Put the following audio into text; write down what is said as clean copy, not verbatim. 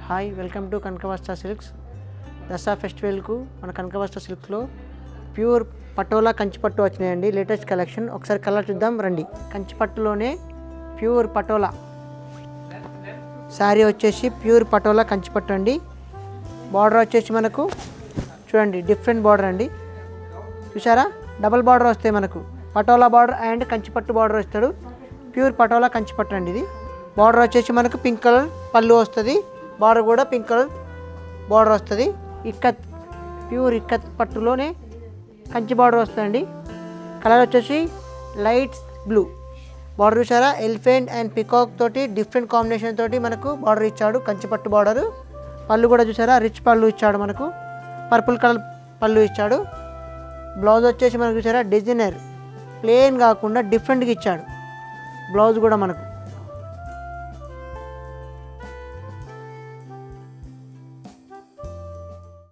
Hi, welcome to Kanakavastra silks. Dasara ఫెస్టివల్కు మన Kanakavastra సిల్క్స్లో pure patola కంచిపట్టు వచ్చినాయండి. Latest collection. ఒకసారి కలర్ చూద్దాం రండి. కంచిపట్టులోనే ప్యూర్ పటోలా శారీ వచ్చేసి ప్యూర్ పటోలా కంచిపట్టు అండి. బార్డర్ వచ్చేసి మనకు చూడండి డిఫరెంట్ బార్డర్ అండి. చూసారా, డబల్ బార్డర్ వస్తాయి మనకు. Patola border and Kanchipattu border వస్తాడు. ప్యూర్ పటోలా కంచిపట్టు అండి. ఇది బార్డర్ వచ్చేసి మనకు పింక్ కలర్ పళ్ళు వస్తుంది. బార్డర్ కూడా పింక్ కలర్ బార్డర్ వస్తుంది. ఇక్కత్ ప్యూర్ ఇక్కత్ పట్టులోనే కంచి బార్డర్ వస్తుందండి. కలర్ వచ్చేసి లైట్ బ్లూ. బార్డర్ చూసారా, ఎలిఫెంట్ అండ్ పికాక్ తోటి డిఫరెంట్ కాంబినేషన్ తోటి మనకు బార్డర్ ఇచ్చాడు. కంచిపట్టు బార్డర్. పళ్ళు కూడా చూసారా, రిచ్ పళ్ళు ఇచ్చాడు మనకు. పర్పుల్ కలర్ పళ్ళు ఇచ్చాడు. బ్లౌజ్ వచ్చేసి మనకు చూసారా డిజైనర్ ప్లెయిన్ కాకుండా డిఫరెంట్గా ఇచ్చాడు. బ్లౌజ్ కూడా మనకు